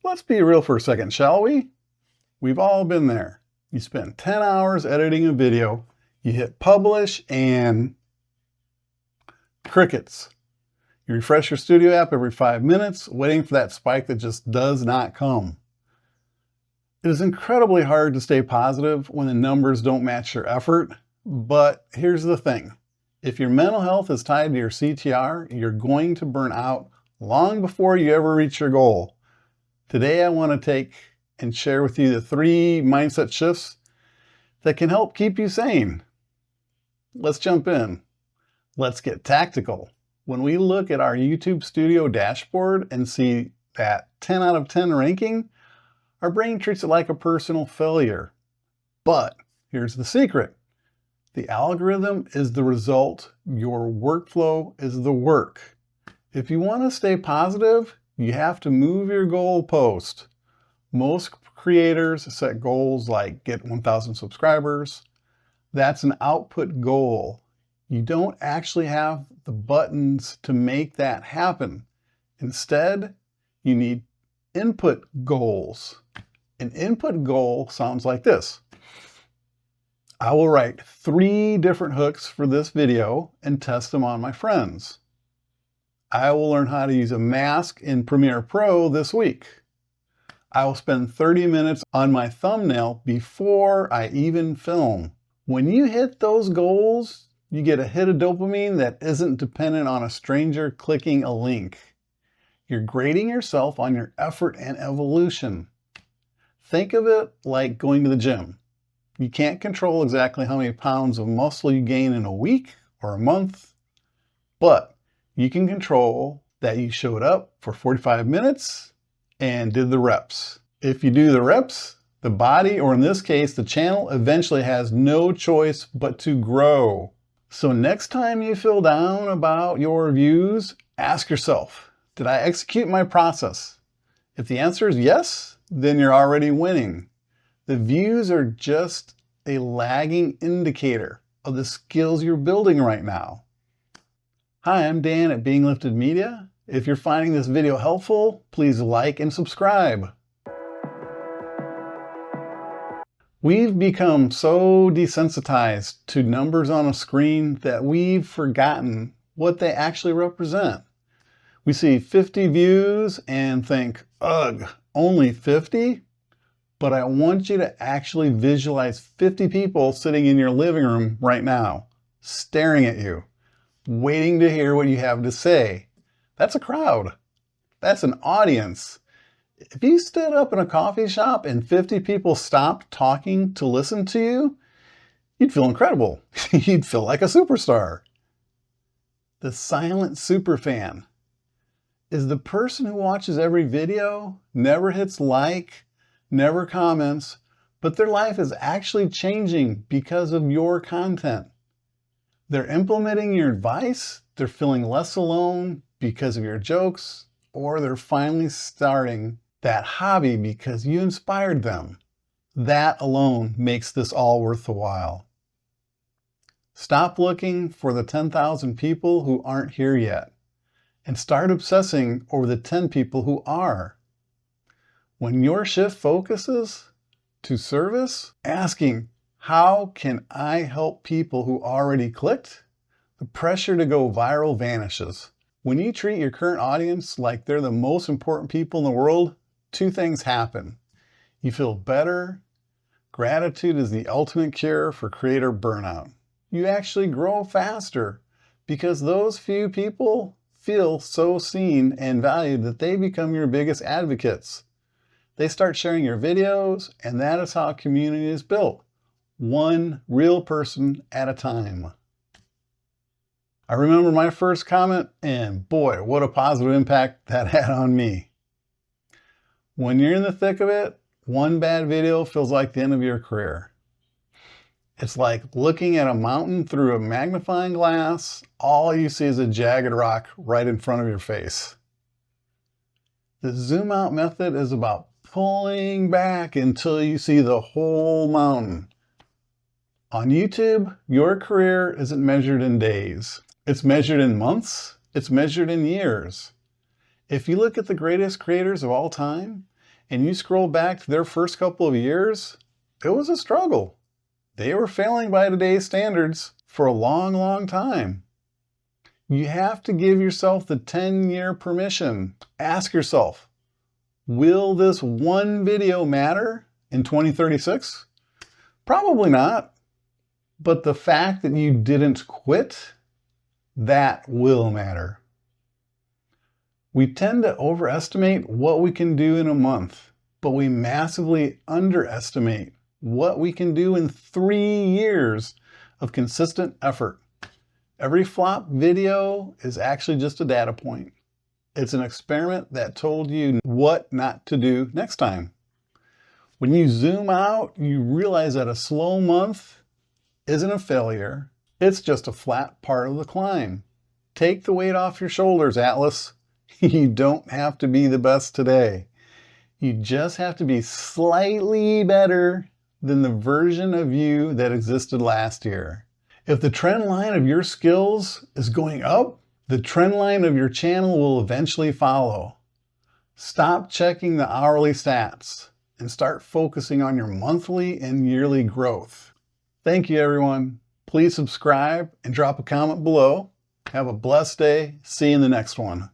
Let's be real for a second, shall we? We've all been there. You spend 10 hours editing a video, you hit publish, and crickets. You refresh your Studio app every 5 minutes, waiting for that spike that just does not come. It is incredibly hard to stay positive when the numbers don't match your effort, but here's the thing. If your mental health is tied to your CTR, you're going to burn out long before you ever reach your goal. Today I want to take and share with you the 3 mindset shifts that can help keep you sane. Let's jump in. Let's get tactical. When we look at our YouTube Studio dashboard and see that 10 out of 10 ranking, our brain treats it like a personal failure. But here's the secret. The algorithm is the result. Your workflow is the work. If you want to stay positive, you have to move your goalpost. Most creators set goals like get 1,000 subscribers. That's an output goal. You don't actually have the buttons to make that happen. Instead, you need input goals. An input goal sounds like this. I will write 3 different hooks for this video and test them on my friends. I will learn how to use a mask in Premiere Pro this week. I will spend 30 minutes on my thumbnail before I even film. When you hit those goals, you get a hit of dopamine that isn't dependent on a stranger clicking a link. You're grading yourself on your effort and evolution. Think of it like going to the gym. You can't control exactly how many pounds of muscle you gain in a week or a month, but you can control that you showed up for 45 minutes and did the reps. If you do the reps, the body, or in this case, the channel, eventually has no choice but to grow. So next time you feel down about your views, ask yourself, did I execute my process? If the answer is yes, then you're already winning. The views are just a lagging indicator of the skills you're building right now. Hi, I'm Dan at Being Lifted Media. If you're finding this video helpful, please like and subscribe. We've become so desensitized to numbers on a screen that we've forgotten what they actually represent. We see 50 views and think, ugh, only 50? But I want you to actually visualize 50 people sitting in your living room right now, staring at you, waiting to hear what you have to say. That's a crowd. That's an audience. If you stood up in a coffee shop and 50 people stopped talking to listen to you, you'd feel incredible. You'd feel like a superstar. The silent superfan is the person who watches every video, never hits like, never comments, but their life is actually changing because of your content. They're implementing your advice, they're feeling less alone because of your jokes, or they're finally starting that hobby because you inspired them. That alone makes this all worth the while. Stop looking for the 10,000 people who aren't here yet, and start obsessing over the 10 people who are. When your shift focuses to service, asking, how can I help people who already clicked? The pressure to go viral vanishes. When you treat your current audience like they're the most important people in the world, 2 things happen. You feel better. Gratitude is the ultimate cure for creator burnout. You actually grow faster because those few people feel so seen and valued that they become your biggest advocates. They start sharing your videos, and that is how a community is built. One real person at a time. I remember my first comment, and boy, what a positive impact that had on me. When you're in the thick of it, one bad video feels like the end of your career. It's like looking at a mountain through a magnifying glass. All you see is a jagged rock right in front of your face. The zoom out method is about pulling back until you see the whole mountain. On YouTube, your career isn't measured in days. It's measured in months. It's measured in years. If you look at the greatest creators of all time, and you scroll back to their first couple of years, it was a struggle. They were failing by today's standards for a long, long time. You have to give yourself the 10-year permission. Ask yourself, will this one video matter in 2036? Probably not. But the fact that you didn't quit, that will matter. We tend to overestimate what we can do in a month, but we massively underestimate what we can do in 3 years of consistent effort. Every flop video is actually just a data point. It's an experiment that told you what not to do next time. When you zoom out, you realize that a slow month isn't a failure. It's just a flat part of the climb. Take the weight off your shoulders, Atlas. You don't have to be the best today. You just have to be slightly better than the version of you that existed last year. If the trend line of your skills is going up, the trend line of your channel will eventually follow. Stop checking the hourly stats and start focusing on your monthly and yearly growth. Thank you, everyone. Please subscribe and drop a comment below. Have a blessed day. See you in the next one.